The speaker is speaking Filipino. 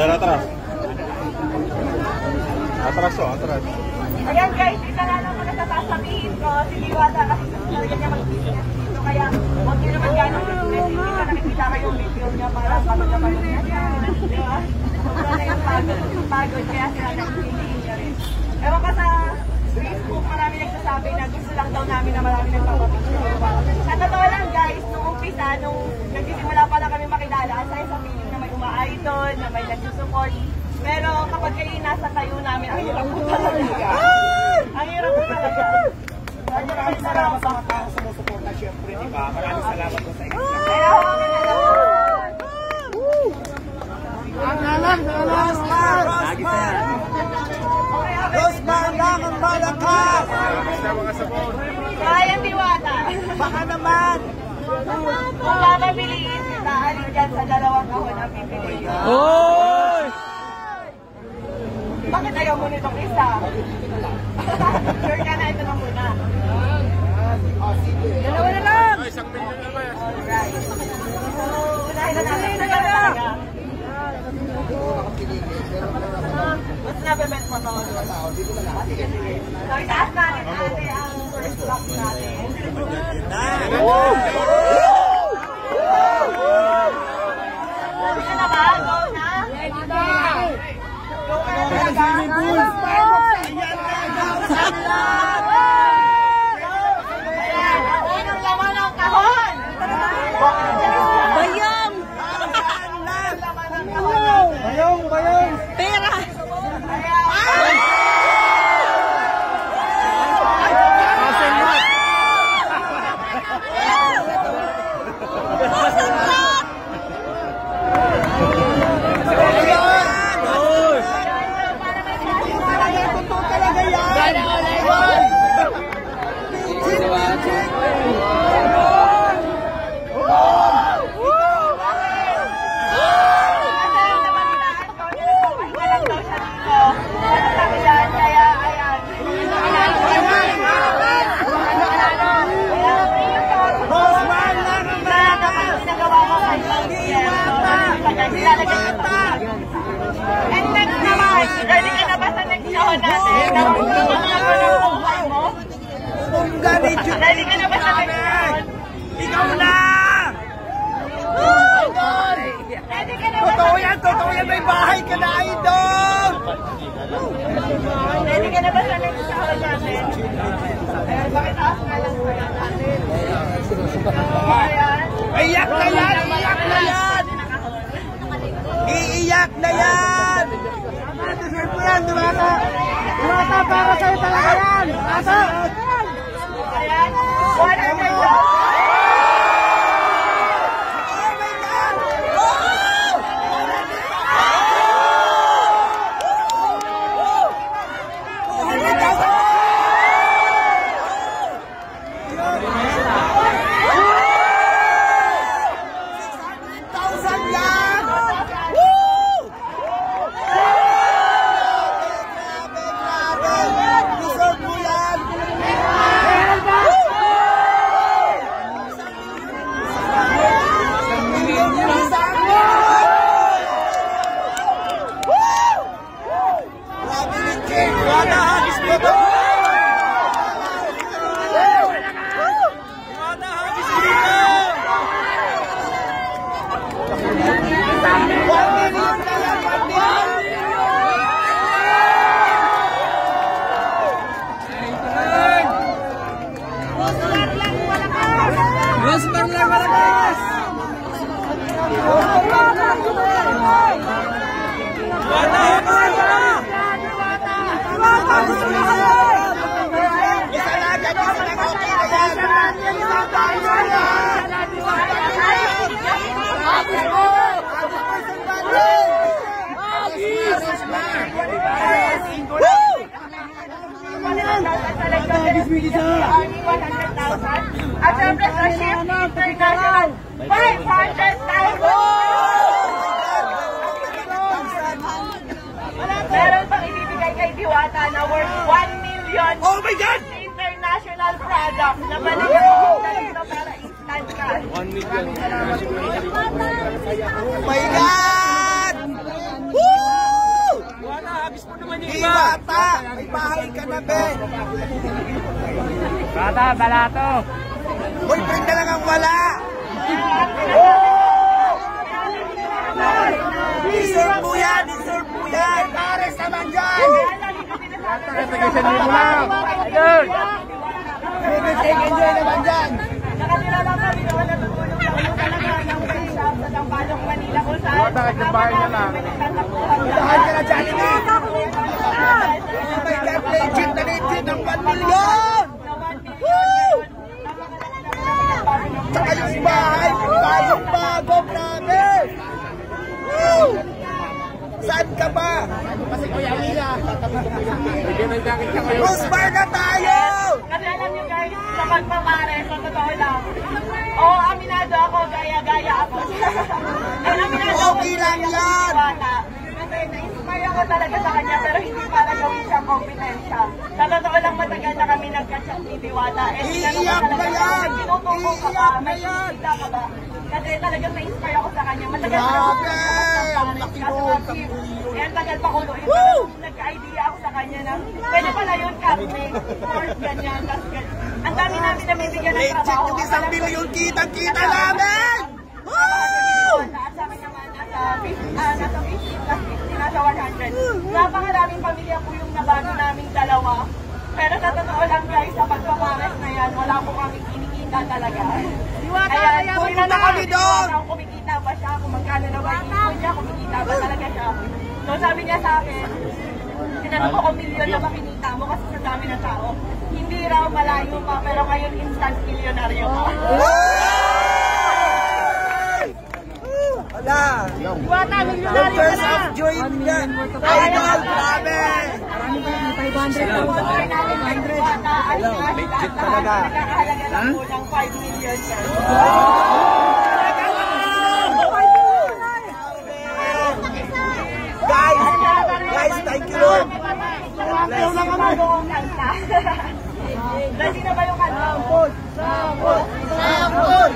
Atras. Atras o, atras. Ayan guys, isa na lang muna sasabihin ko, si Diwata kasi talaga niya mag-business dito. Kaya huwag niyo naman gano'ng business. Hindi ka nakikita kayong video niya para pagod-pagod niya. Di ba? Wala na yung pagod. Kaya sila nag-piliin niya rin. Ewan ka sa Facebook, marami nagsasabi na gusto lang daw namin na marami nagpapapicture. Sa totoo lang guys, nung umpisa, nung nagsisimula pa lang kami makilala, aside sa feeling na may uma-idol, na may nagsusupport. Pero kapag kayo nasa tayo namin, ang hirap po talaga. Ang hirap po talaga. Maraming salamat sa mga taong sumusuporta, syempre, di ba? Maraming salamat po sa inyo. Kaya kami na naman. Ang alam, Rosmar! Rosmar lang ang malakas! Kaya Diwata. Baka naman! Kung papabiliin kita, alin dyan sa dalawang kahon ang pipiliin. Hoy! Bakit ayaw mo nitong isa? Sure ka na, ito na muna. Dalawa na lang! Isang milyon na ba yan? Alright. So, unahin na natin. Dalawa talaga. Mas nabibet mo to? Sige, sige. So, itaas natin ate ang first block natin. Ready na ba? Go na? Ready na! Go na! Anong laman ng kahon? Bayong! Bayong! Bayong! Pera! And next naman, ready ka na ba sa next show natin? Ready ka na ba sa next show? Ikaw na! Ready ka na ba sa Totoo yan! Totoo yan! May bahay ka na, idol! Ready ka na ba sa next show natin? Ayan, bakit taas nga lang sa natin? Ayan. Iyak na yan! Iyak na yan! Iiyak na yan! Deserve mo yan, Diwata! Diwata, para sa'yo talaga yan! Asa! Ayan. 100 Rosmar lang malakas! At syempre sa Shift International, 500,000! Meron pang ibibigay kay Diwata na worth 1 million Oh my God! international product na balikan dito para instant cash. 1 million. Oh my God! Woo! Diwata, may bahay ka na, be. Bata, balato. Boyfriend na lang ang wala. Deserve mo yan, deserve mo yan. Pares naman dyan. Tignan mo lang. Ayun. Enjoy naman dyan. Nakatira lang kami naman natutulong na ano talaga ng shop sa Tampalong, Manila kung saan Diwata, kahit yung bahay niya lang. Tahan ka na dyan, ini. Oh my God, legit na legit ang 1 million. Woo! Tsaka yung bahay, bagong-bago, grabe. Woo! Saan ka ba? Kasi Kuya Wila. Bigyan ng jacket ka kayo. Rosmar na tayo! Kasi alam niyo guys, sa pagpapare, sa totoo lang. Oo, aminado ako, gaya-gaya ako. And aminado ako, Okay lang yan. Kasi na-inspire ako talaga sa kanya, pero hindi para gawin siyang kompetensya. Sa totoo lang, matagal na kami nagka-chat ni Diwata. Iiyak na yan! Tinutuko ka ba? Iiyak na May yan! kita ka ba? Kasi talagang na-inspire ako sa kanya. Matagal na Grabe! ako Ang laki nun, sa eh, tagal pa ko noon. Nagka-idea ako sa kanya na pwede pala yun, Captain. Force, ganyan, tas ganyan. Ang dami namin namibigyan ng Legit trabaho. yung 1 million kitang-kita namin! Woo! At sa akin naman, nasa 50 plus 50, nasa 100. Napakaraming pamilya po yung nabago naming dalawa. Pero sa totoo lang guys, sa pagpapares na yan, wala po kaming kinikita talaga. Kaya punta na kami doon! Kumikita ba siya? Kung magkano na ba yung niya? Kumikita ba talaga siya? So sabi niya sa akin, tinanong ko kung milyon na ba kinita mo kasi sa dami ng tao. Hindi raw malayo pa, pero ngayon instant milyonaryo ka. Wala! Diwata, The milyonaryo ka first na! of joy niya! Idol, grabe! Legit talaga. Nagkakahalaga lang po ng 5 million yan. Guys, thank you Lord! Bless you. Bless you na ba yung kanta? Sampol! Sapol! Sapol!